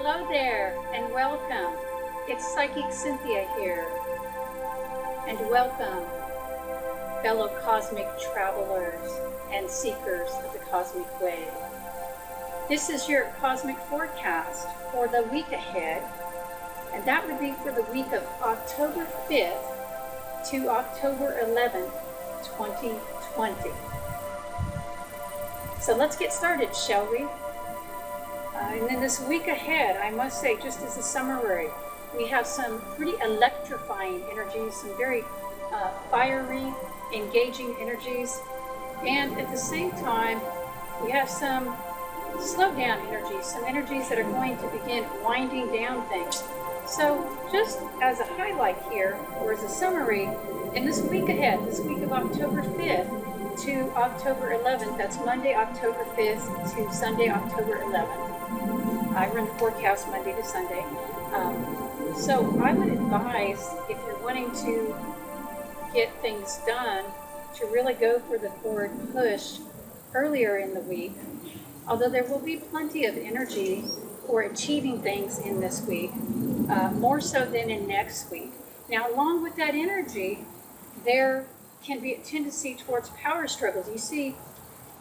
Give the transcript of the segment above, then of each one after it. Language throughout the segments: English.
Hello there, and welcome. It's Psychic Cynthia here. And welcome, fellow cosmic travelers and seekers of the cosmic way. This is your cosmic forecast for the week ahead, and that would be for the week of October 5th to October 11th, 2020. So let's get started, shall we? And then this week ahead, I must say, just as a summary, we have some pretty electrifying energies, some very fiery, engaging energies, and at the same time, we have some slow down energies, some energies that are going to begin winding down things. So just as a highlight here, or as a summary, in this week ahead, this week of October 5th to October 11th, that's Monday, October 5th to Sunday, October 11th. I run the forecast Monday to Sunday. So I would advise, if you're wanting to get things done, to really go for the forward push earlier in the week, although there will be plenty of energy for achieving things in this week, more so than in next week. Now, along with that energy, there can be a tendency towards power struggles. You see,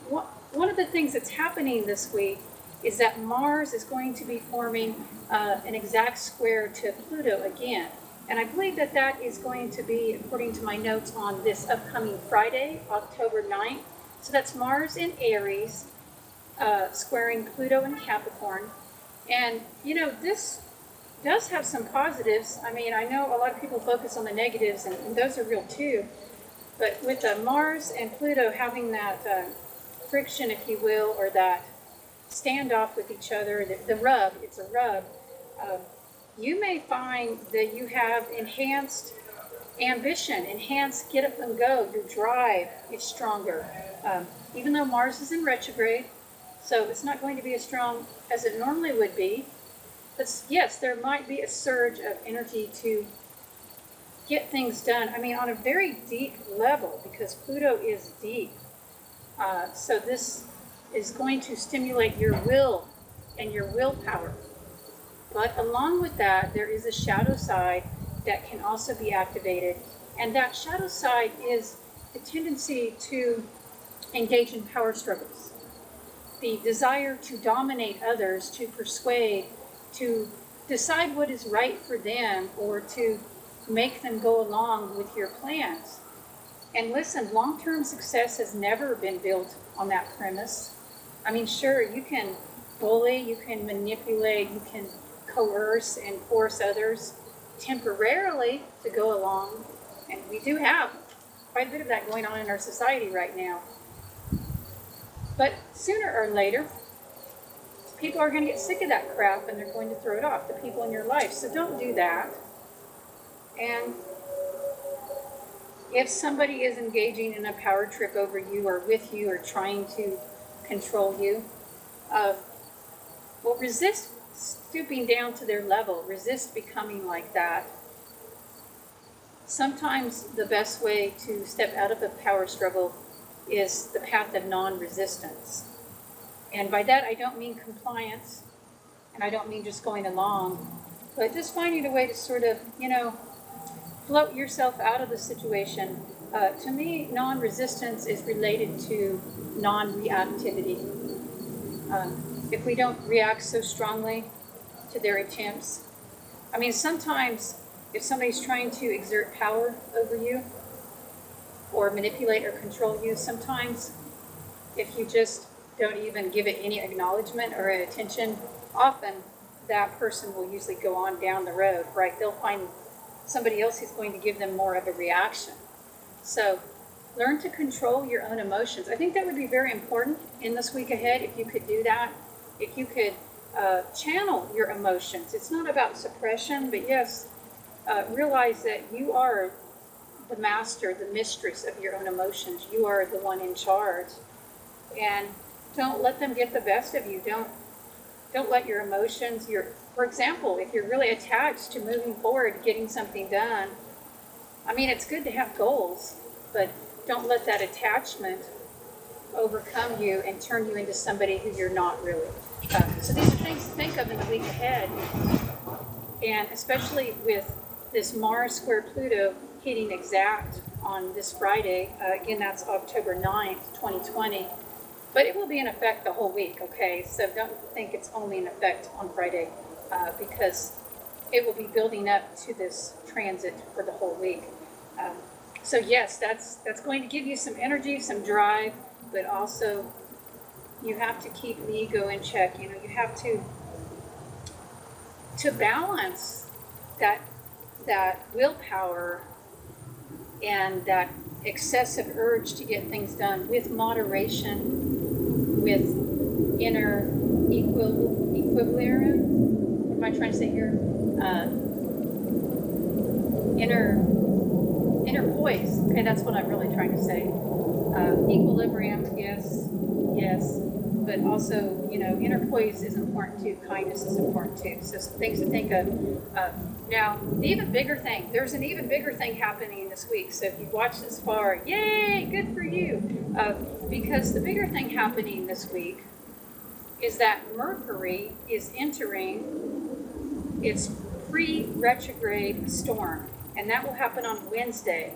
one of the things that's happening this week is that Mars is going to be forming an exact square to Pluto again. And I believe that that is going to be, according to my notes, on this upcoming Friday, October 9th. So that's Mars in Aries, squaring Pluto in Capricorn. And, you know, this does have some positives. I mean, I know a lot of people focus on the negatives, and those are real too. But with Mars and Pluto having that friction, if you will, or that standoff with each other, the rub, it's a rub, you may find that you have enhanced ambition, enhanced get up and go, your drive is stronger. Even though Mars is in retrograde, so it's not going to be as strong as it normally would be, but yes, there might be a surge of energy to get things done. I mean, on a very deep level, because Pluto is deep. So this is going to stimulate your will and your willpower. But along with that, there is a shadow side that can also be activated. And that shadow side is the tendency to engage in power struggles. The desire to dominate others, to persuade, to decide what is right for them, or to make them go along with your plans. And listen, long-term success has never been built on that premise. I mean, sure, you can bully, you can manipulate, you can coerce and force others temporarily to go along. And we do have quite a bit of that going on in our society right now. But sooner or later, people are going to get sick of that crap and they're going to throw it off, the people in your life. So don't do that. And if somebody is engaging in a power trip over you or with you or trying to control you, well, resist stooping down to their level. Resist becoming like that. Sometimes the best way to step out of a power struggle is the path of non-resistance. And by that, I don't mean compliance, and I don't mean just going along, but just finding a way to sort of, you know, float yourself out of the situation. To me, non-resistance is related to non-reactivity. If we don't react so strongly to their attempts, I mean, sometimes if somebody's trying to exert power over you or manipulate or control you, sometimes if you just don't even give it any acknowledgement or attention, often that person will usually go on down the road, right? They'll find somebody else who's going to give them more of a reaction. So learn to control your own emotions. I think that would be very important in this week ahead if you could do that, if you could channel your emotions. It's not about suppression, but yes, realize that you are the master, the mistress of your own emotions. You are the one in charge. And don't let them get the best of you. Don't let your emotions, for example, if you're really attached to moving forward, getting something done, I mean, it's good to have goals, but don't let that attachment overcome you and turn you into somebody who you're not really. So these are things to think of in the week ahead, and especially with this Mars square Pluto hitting exact on this Friday. Again, that's October 9th, 2020. But it will be in effect the whole week, okay? So don't think it's only in effect on Friday, because it will be building up to this transit for the whole week. So yes, that's going to give you some energy, some drive, but also you have to keep the ego in check. You know, you have to balance that willpower and that excessive urge to get things done with moderation, with inner equilibrium. What am I trying to say here? Inner poise. Okay, that's what I'm really trying to say. Equilibrium, yes, but also, you know, inner poise is important too. Kindness is important too. So some things to think of. Now, the even bigger thing. There's an even bigger thing happening this week. So if you've watched this far, yay, good for you. Because the bigger thing happening this week is that Mercury is entering its pre-retrograde storm. And that will happen on Wednesday,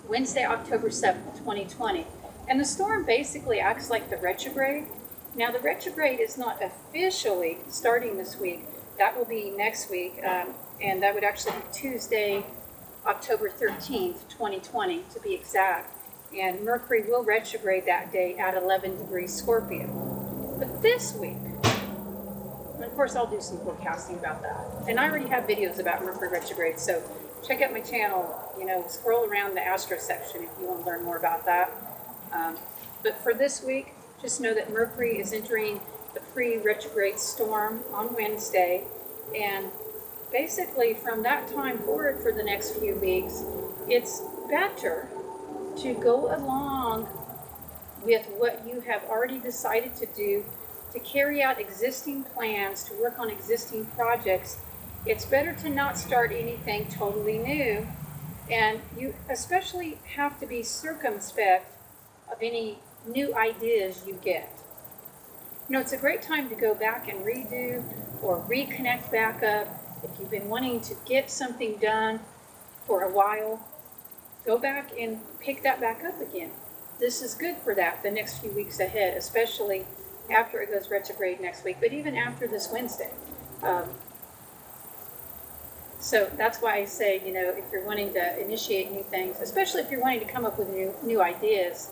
October 7th, 2020. And the storm basically acts like the retrograde. Now, the retrograde is not officially starting this week. That will be next week, and that would actually be Tuesday, October 13th, 2020, to be exact. And Mercury will retrograde that day at 11 degrees Scorpio. But this week, and of course, I'll do some forecasting about that. And I already have videos about Mercury retrograde, so check out my channel, you know, scroll around the astro section if you want to learn more about that. But for this week, just know that Mercury is entering the pre-retrograde storm on Wednesday, and basically from that time forward for the next few weeks, it's better to go along with what you have already decided to do, to carry out existing plans, to work on existing projects. It's better to not start anything totally new, and you especially have to be circumspect of any new ideas you get. You know, it's a great time to go back and redo or reconnect back up. If you've been wanting to get something done for a while, go back and pick that back up again. This is good for that the next few weeks ahead, especially after it goes retrograde next week, but even after this Wednesday. So that's why I say, you know, if you're wanting to initiate new things, especially if you're wanting to come up with new ideas,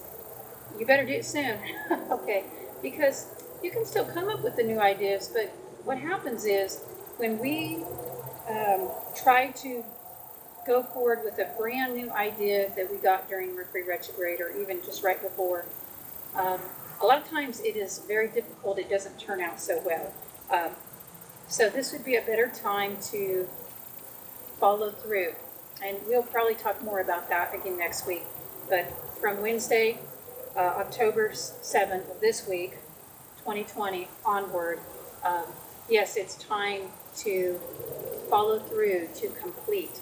you better do it soon, okay? Because you can still come up with the new ideas, but what happens is when we try to go forward with a brand new idea that we got during Mercury retrograde or even just right before, a lot of times it is very difficult. It doesn't turn out so well. So this would be a better time to follow through. And we'll probably talk more about that again next week. But from Wednesday, October 7th of this week, 2020 onward, yes, it's time to follow through, to complete,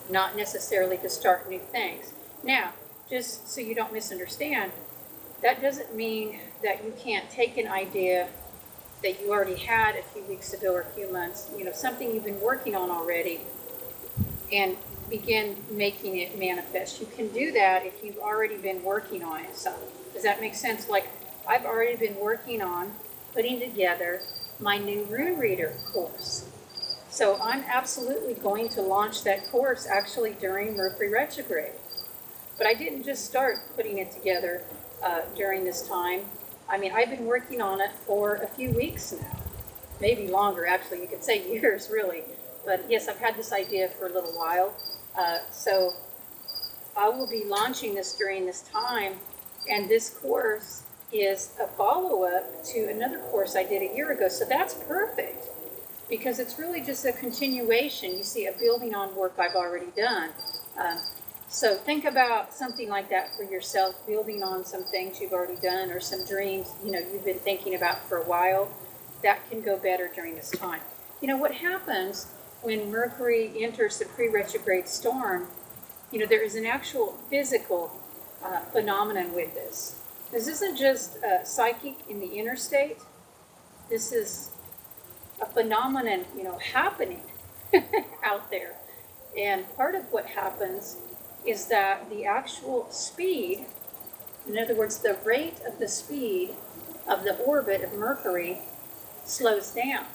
not necessarily to start new things. Now, just so you don't misunderstand, that doesn't mean that you can't take an idea that you already had a few weeks ago or a few months, you know, something you've been working on already, and begin making it manifest. You can do that if you've already been working on it. So, does that make sense? Like, I've already been working on putting together my new Rune Reader course. So I'm absolutely going to launch that course actually during Mercury retrograde. But I didn't just start putting it together during this time. I mean, I've been working on it for a few weeks now, maybe longer, actually. You could say years, really. But yes, I've had this idea for a little while. So I will be launching this during this time, and this course is a follow-up to another course I did a year ago. So that's perfect, because it's really just a continuation, you see, a building on work I've already done. So think about something like that for yourself, building on some things you've already done or some dreams, you know, you've been thinking about for a while. That can go better during this time. You know, what happens when Mercury enters the pre-retrograde storm, you know, there is an actual physical phenomenon with this. This isn't just psychic in the inner state. This is a phenomenon, happening out there. And part of what happens is that the actual speed, in other words, the rate of the speed of the orbit of Mercury slows down.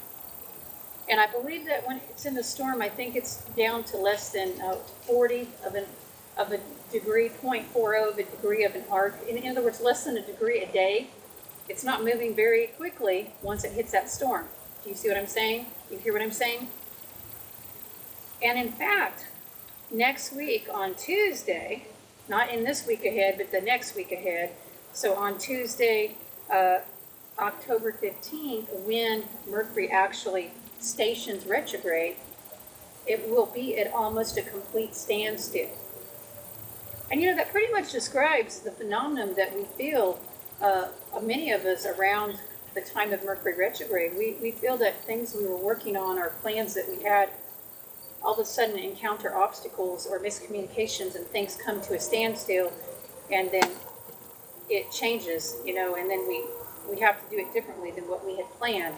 And I believe that when it's in the storm, I think it's down to less than 40 of a degree, 0.40 of a degree of an arc. In other words, less than a degree a day. It's not moving very quickly once it hits that storm. Do you see what I'm saying? You hear what I'm saying? And in fact, next week on Tuesday, not in this week ahead, but the next week ahead, so on Tuesday, October 15th, when Mercury actually stations retrograde, it will be at almost a complete standstill. And that pretty much describes the phenomenon that we feel, many of us around the time of Mercury retrograde. We feel that things we were working on, or plans that we had, all of a sudden encounter obstacles or miscommunications, and things come to a standstill, and then it changes, and then we have to do it differently than what we had planned,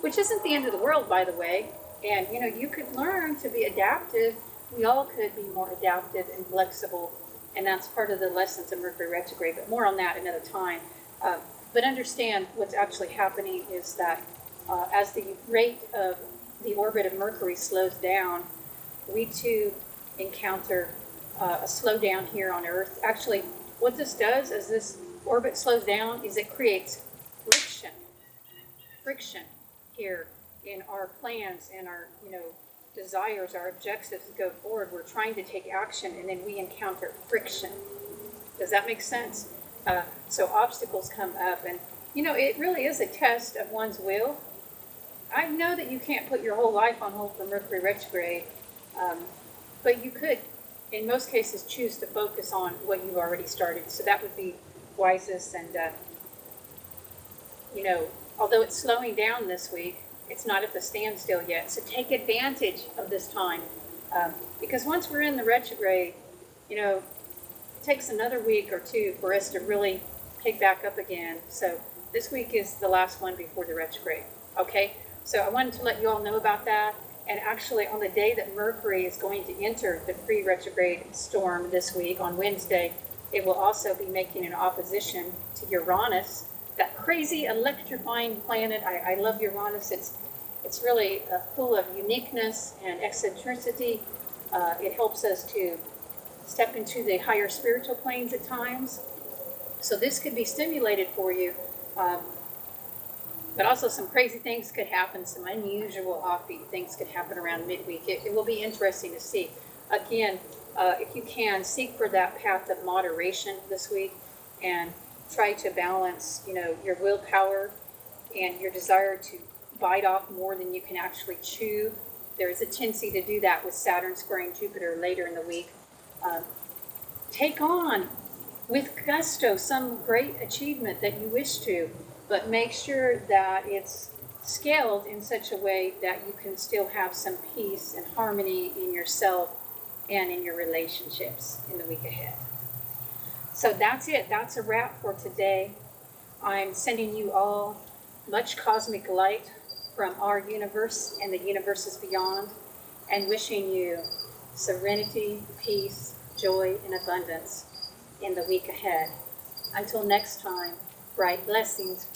which isn't the end of the world, by the way. And you could learn to be adaptive. We all could be more adaptive and flexible, and that's part of the lessons of Mercury retrograde, but more on that another time. But understand what's actually happening is that as the rate of the orbit of Mercury slows down, we too encounter a slowdown here on Earth. Actually, what this does as this orbit slows down is it creates friction here in our plans and our desires, our objectives to go forward. We're trying to take action, and then we encounter friction. Does that make sense? So obstacles come up, and it really is a test of one's will. I know that you can't put your whole life on hold for Mercury retrograde, but you could, in most cases, choose to focus on what you've already started. So that would be wisest. And although it's slowing down this week, it's not at the standstill yet. So take advantage of this time, because once we're in the retrograde, it takes another week or two for us to really pick back up again. So this week is the last one before the retrograde. Okay, so I wanted to let you all know about that. And actually, on the day that Mercury is going to enter the pre-retrograde storm this week, on Wednesday, it will also be making an opposition to Uranus, that crazy electrifying planet. I love Uranus. It's really full of uniqueness and eccentricity. It helps us to step into the higher spiritual planes at times. So this could be stimulated for you. But also some crazy things could happen, some unusual offbeat things could happen around midweek. It will be interesting to see. Again, if you can, seek for that path of moderation this week, and try to balance, your willpower and your desire to bite off more than you can actually chew. There is a tendency to do that with Saturn squaring Jupiter later in the week. Take on with gusto some great achievement that you wish to, but make sure that it's scaled in such a way that you can still have some peace and harmony in yourself and in your relationships in the week ahead. So that's it. That's a wrap for today. I'm sending you all much cosmic light from our universe and the universes beyond, and wishing you serenity, peace, joy, and abundance in the week ahead. Until next time, bright blessings.